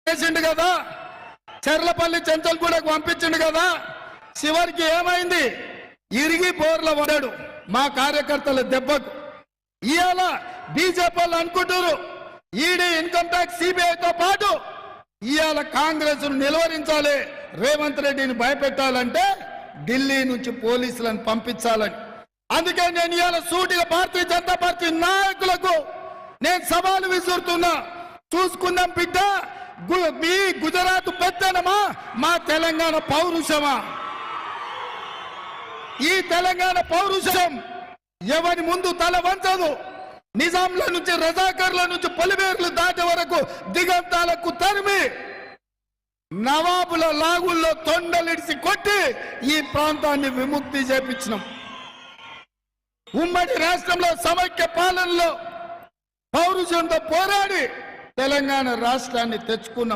చేసిండు కదా, చెర్లపల్లి చెంచల్గూడకు పంపించిండు కదా, చివరికి ఏమైంది? ఇరిగి బోర్ల పడాడు మా కార్యకర్తల దెబ్బకు. ఇవాళ బీజేపీ వాళ్ళు అనుకుంటారు ఈడీ, ఇన్కమ్ ట్యాక్స్, సిబిఐతో పాటు ఇవాళ కాంగ్రెస్ నిలువరించాలి, రేవంత్ రెడ్డిని భయపెట్టాలంటే ఢిల్లీ నుంచి పోలీసులను పంపించాలని. అందుకే నేను ఇవాళ సూటిగా భారతీయ జనతా పార్టీ నాయకులకు నేను సవాలు విసురుతున్నా. చూసుకుందాం బిడ్డ, మీ గుజరాత్ పెత్తనమా, మా తెలంగాణ పౌరుషమా? ఈ తెలంగాణ పౌరుషం ఎవరి ముందు తల వంచదు. నిజాంల నుంచి, రజాకర్ల నుంచి పొలిమేర్లు దాటే వరకు దిగంతాలకు తరిమి నవాబుల లాగుల్లో తొండలిడిసి కొట్టి ఈ ప్రాంతాన్ని విముక్తి చేపించినాం. ఉమ్మడి రాష్ట్రంలో సమైక్య పాలనలో పౌరుషంతో పోరాడి తెలంగాణ రాష్ట్రాన్ని తెచ్చుకున్నాం.